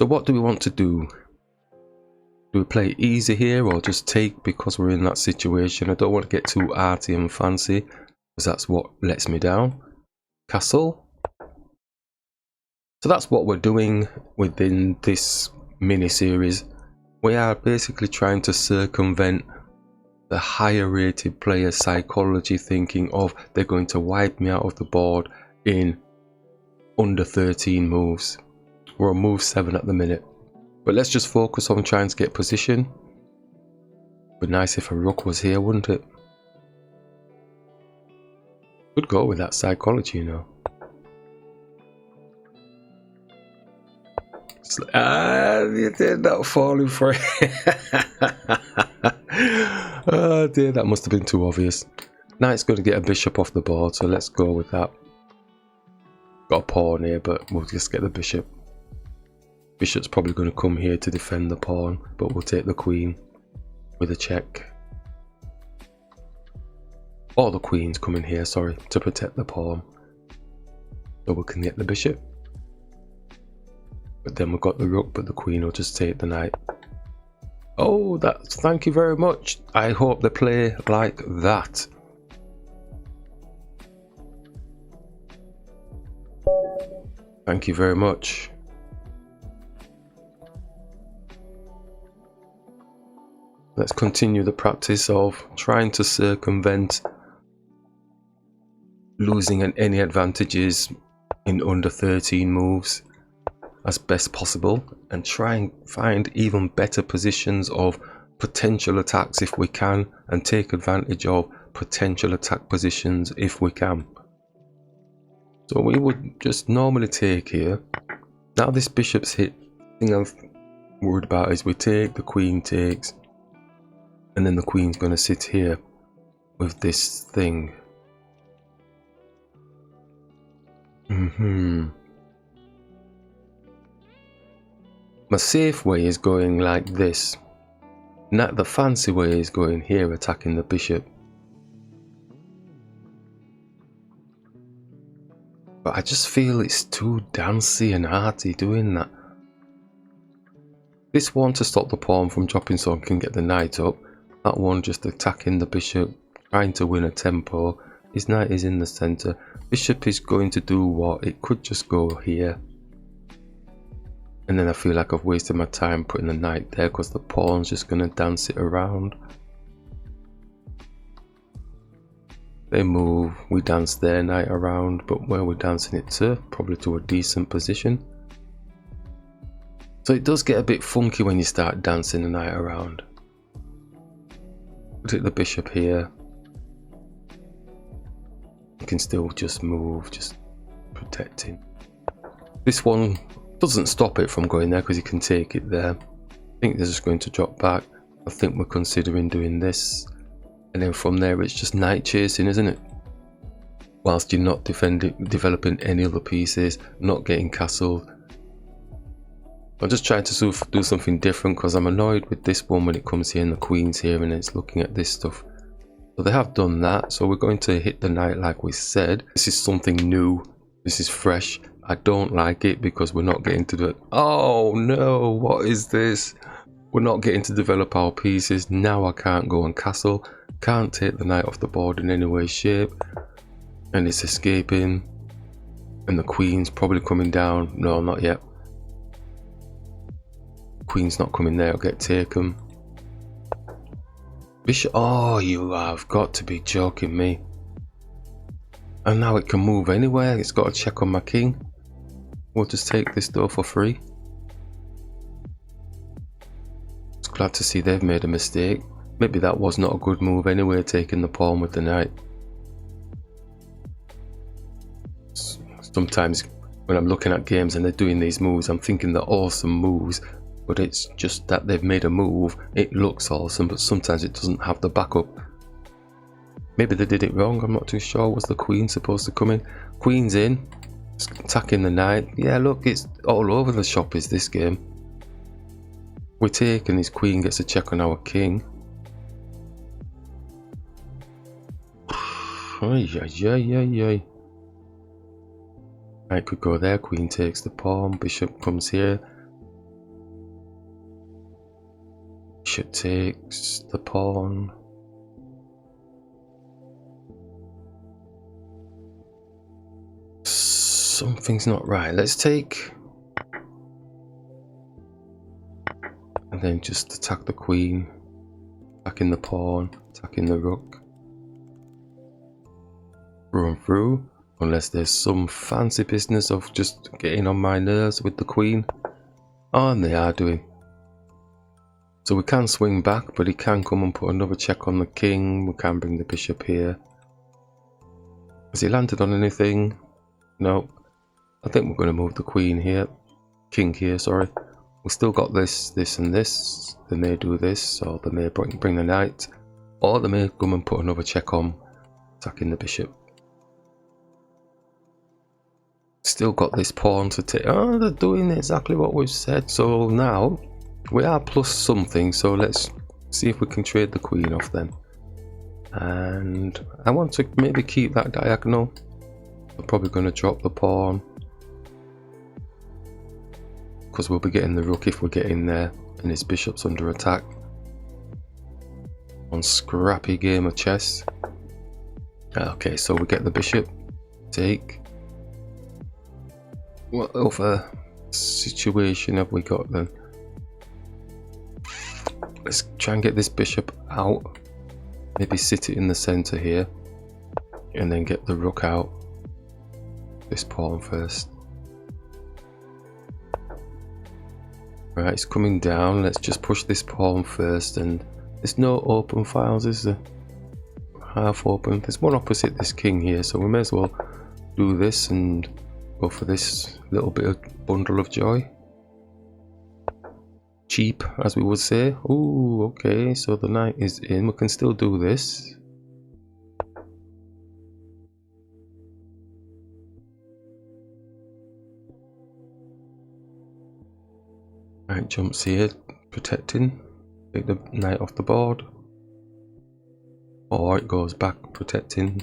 So what do we want to do? Do we play easy here or just take because we're in that situation? I don't want to get too arty and fancy because that's what lets me down. Castle. So that's what we're doing within this mini series. We are basically trying to circumvent the higher rated player psychology, thinking of they're going to wipe me out of the board in under 13 moves. We're on move 7 at the minute. But let's just focus on trying to get position. But nice if a rook was here, wouldn't it? Could go with that psychology, you know. You did not falling for it. Oh dear, that must have been too obvious. Knight's going to get a bishop off the board, so let's go with that. Got a pawn here, but we'll just get the bishop. Bishop's probably going to come here to defend the pawn, but we'll take the queen with a check. Or the queen's coming here, sorry, to protect the pawn. So we can get the bishop. But then we've got the rook, but the queen will just take the knight. Oh, that's, thank you very much. I hope they play like that. Thank you very much. Let's continue the practice of trying to circumvent losing any advantages in under 13 moves as best possible, and try and find even better positions of potential attacks if we can, and take advantage of potential attack positions if we can. So we would just normally take here. Now this bishop's hit, the thing I'm worried about is we take, the queen takes, and then the queen's going to sit here with this thing. My safe way is going like this. Not the fancy way is going here, attacking the bishop. But I just feel it's too dancey and arty doing that. This one to stop the pawn from dropping so I can get the knight up. That one just attacking the bishop, trying to win a tempo. His knight is in the centre. Bishop is going to do what? It could just go here. And then I feel like I've wasted my time putting the knight there because the pawn's just going to dance it around. They move, we dance their knight around, but where we're dancing it to? Probably to a decent position. So it does get a bit funky when you start dancing the knight around. Put the bishop here. You can still just move, just protecting. This one doesn't stop it from going there because you can take it there. I think they're just going to drop back. I think we're considering doing this. And then from there it's just knight chasing, isn't it? Whilst you're not developing any other pieces, not getting castled. I'm just trying to do something different because I'm annoyed with this one when it comes here and the queen's here and it's looking at this stuff. So they have done that, so we're going to hit the knight like we said. This is something new, this is fresh. I don't like it because we're not getting to do it. Oh no, what is this? We're not getting to develop our pieces. Now I can't go and castle. Can't take the knight off the board in any way, shape. And it's escaping. And the queen's probably coming down. No, not yet. Queen's not coming there, it'll get taken. Bishop, oh, you have got to be joking me. And now it can move anywhere, it's got a check on my king. We'll just take this though for free. Just glad to see they've made a mistake. Maybe that was not a good move anyway, taking the pawn with the knight. Sometimes when I'm looking at games and they're doing these moves, I'm thinking they're awesome moves. But it's just that they've made a move, it looks awesome, but sometimes it doesn't have the backup. Maybe they did it wrong, I'm not too sure. Was the queen supposed to come in? Queen's in, attacking the knight. Yeah, look, it's all over the shop is this game. We take and his queen gets a check on our king. Ay, ay, ay, ay, ay. Knight could go there, queen takes the pawn, bishop comes here. Bishop takes the pawn. Something's not right. Let's take... and then just attack the queen. Attacking the pawn. Attacking the rook. Through and through. Unless there's some fancy business of just getting on my nerves with the queen. Oh, and they are doing. So we can swing back, but he can come and put another check on the king. We can bring the bishop here. Has he landed on anything? No. I think we're going to move the queen here. King here, sorry. We've still got this, this and this. They may do this, or they may bring the knight. Or they may come and put another check on, attacking the bishop. Still got this pawn to take. Oh, they're doing exactly what we've said. So now we are plus something. So let's see if we can trade the queen off them. And I want to maybe keep that diagonal. I'm probably going to drop the pawn, because we'll be getting the rook if we get in there, and his bishop's under attack. One scrappy game of chess. Okay, so we get the bishop. Take. What other situation have we got then? Let's try and get this bishop out. Maybe sit it in the center here, and then get the rook out. This pawn first. Right, it's coming down. Let's just push this pawn first, and there's no open files, is there? Half open. There's one opposite this king here, so we may as well do this and go for this little bit of bundle of joy. Cheap, as we would say. Ooh, okay, so the knight is in. We can still do this. Knight jumps here, protecting. Take the knight off the board. Or it goes back, protecting.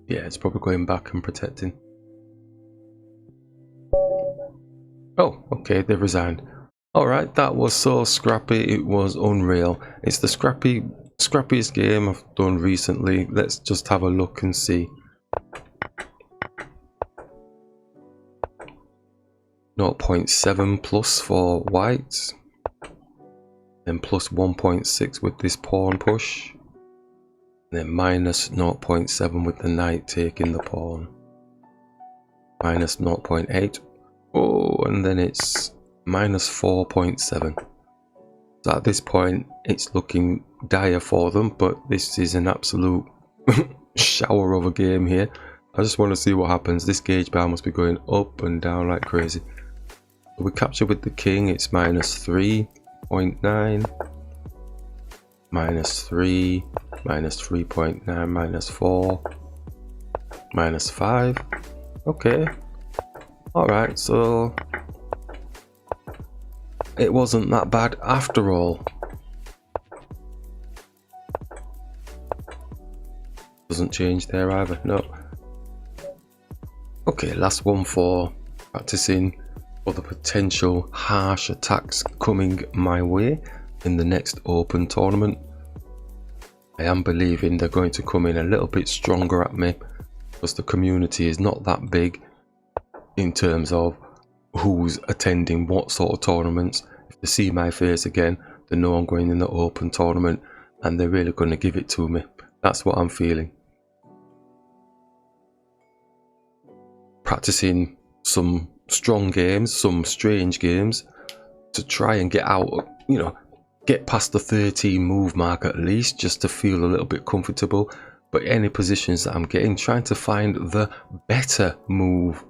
Yeah, it's probably going back and protecting. Oh, okay, they've resigned. Alright, that was so scrappy, it was unreal. It's the scrappiest game I've done recently. Let's just have a look and see. 0.7 plus for whites. Then plus 1.6 with this pawn push. And then minus 0.7 with the knight taking the pawn. Minus 0.8. Oh, and then it's minus 4.7. So at this point, it's looking dire for them, but this is an absolute shower of a game here. I just want to see what happens. This gauge bar must be going up and down like crazy. So we capture with the king, it's minus 3.9. Minus 3, minus 3.9, minus 4, minus 5. Okay. Alright, so it wasn't that bad after all. Doesn't change there either, no. Okay, last one for practicing for the potential harsh attacks coming my way in the next open tournament. I am believing they're going to come in a little bit stronger at me, because the community is not that big in terms of who's attending what sort of tournaments. If they see my face again, they know I'm going in the open tournament, and they're really going to give it to me. That's what I'm feeling. Practicing some strong games, some strange games, to try and get out, you know, get past the 13 move mark at least, just to feel a little bit comfortable. But any positions that I'm getting, trying to find the better move.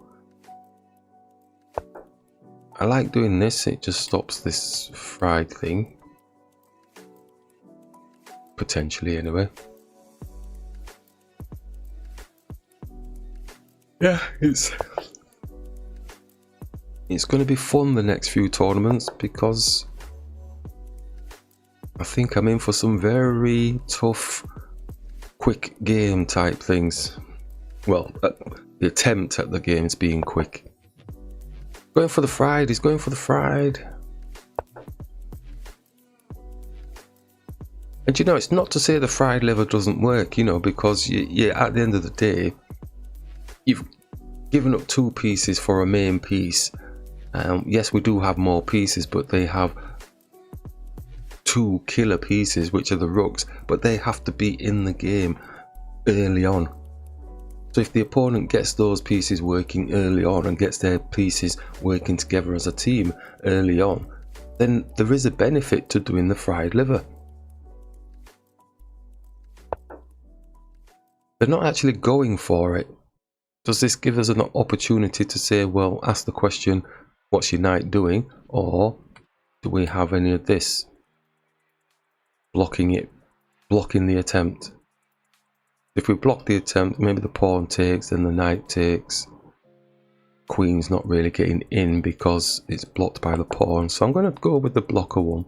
I like doing this, it just stops this fried thing. Potentially, anyway. Yeah, it's going to be fun the next few tournaments, because I think I'm in for some very tough, quick game type things. Well, the attempt at the games being quick. Going for the fried, he's going for the fried. And you know, it's not to say the fried liver doesn't work, you know, because you at the end of the day, you've given up 2 pieces for a main piece. Yes, we do have more pieces, but they have 2 killer pieces, which are the rooks, but they have to be in the game early on. So if the opponent gets those pieces working early on and gets their pieces working together as a team early on, then there is a benefit to doing the fried liver. They're not actually going for it. Does this give us an opportunity to say, well, ask the question, what's your knight doing? Or do we have any of this? Blocking the attempt. If we block the attempt, maybe the pawn takes, then the knight takes. Queen's not really getting in because it's blocked by the pawn. So I'm going to go with the blocker one.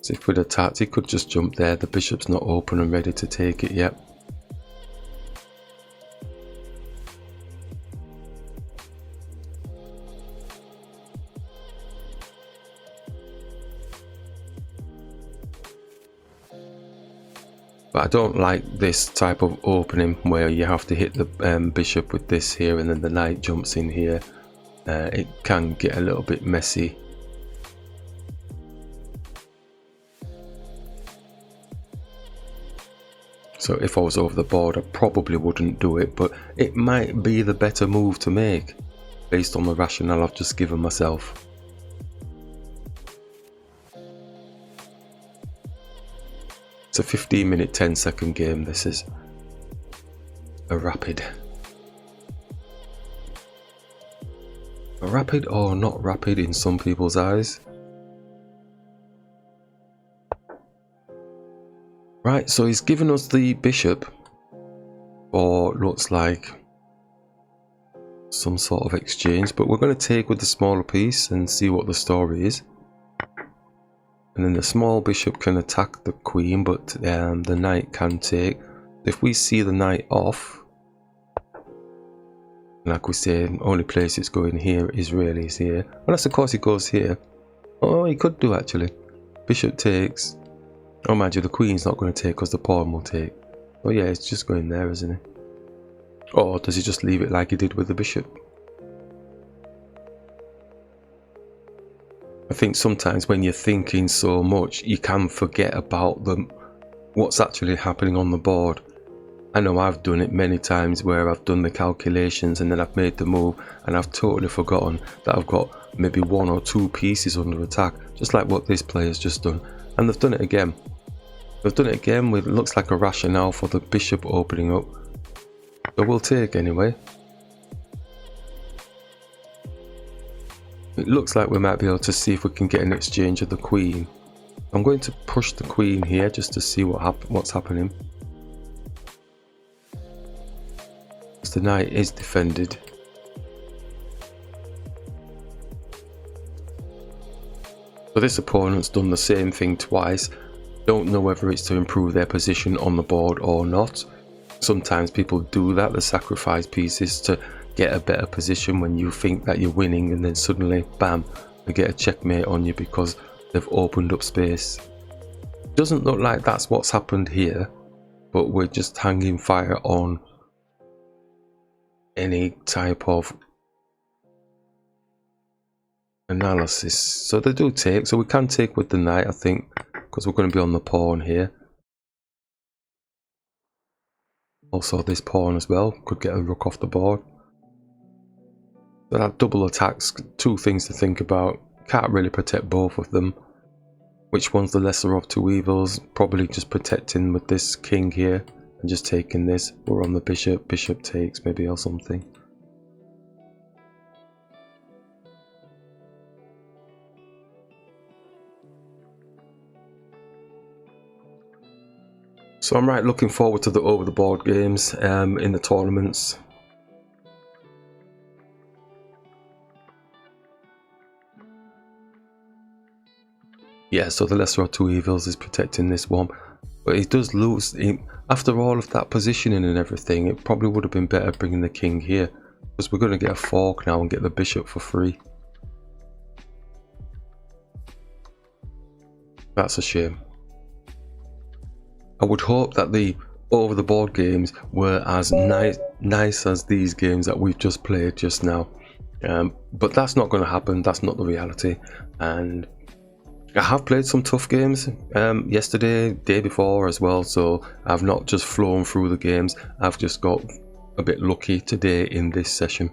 So if we'd attacked, he could just jump there. The bishop's not open and ready to take it yet. But I don't like this type of opening where you have to hit the bishop with this here and then the knight jumps in here. It can get a little bit messy. So if I was over the board, I probably wouldn't do it, but it might be the better move to make based on the rationale I've just given myself. It's a 15-minute, 10-second game. This is a rapid. A rapid or not rapid in some people's eyes. Right, so he's given us the bishop, or looks like some sort of exchange, but we're going to take with the smaller piece and see what the story is. And then the small bishop can attack the queen, but the knight can take. If we see the knight off, like we say, only place it's going here is really is here. Unless of course he goes here. Oh, he could do actually. Bishop takes. Oh, mind you, the queen's not going to take because the pawn will take. Oh yeah, it's just going there, isn't it? Or does he just leave it like he did with the bishop? I think sometimes when you're thinking so much, you can forget about what's actually happening on the board. I know I've done it many times where I've done the calculations and then I've made the move and I've totally forgotten that I've got maybe 1 or 2 pieces under attack, just like what this player's just done. And they've done it again. They've done it again with, it looks like a rationale for the bishop opening up. So we'll take anyway. It looks like we might be able to see if we can get an exchange of the queen. I'm going to push the queen here just to see what's happening. Because the knight is defended. So this opponent's done the same thing twice. Don't know whether it's to improve their position on the board or not. Sometimes people do that, they sacrifice pieces to get a better position when you think that you're winning, and then suddenly, bam, they get a checkmate on you because they've opened up space. Doesn't look like that's what's happened here, but we're just hanging fire on any type of analysis. So they do take, so we can take with the knight, I think, because we're going to be on the pawn here. Also this pawn as well could get a rook off the board. So that double attacks, 2 things to think about. Can't really protect both of them. Which one's the lesser of 2 evils? Probably just protecting with this king here and just taking this. We're on the bishop, bishop takes maybe or something. So I'm right looking forward to the over the board games in the tournaments. Yeah, so the lesser of 2 evils is protecting this one. But he does lose. After all of that positioning and everything, it probably would have been better bringing the king here. Because we're going to get a fork now and get the bishop for free. That's a shame. I would hope that the over the board games were as nice as these games that we've just played just now, but that's not going to happen. That's not the reality. And I have played some tough games yesterday, day before as well, so I've not just flown through the games. I've just got a bit lucky today in this session.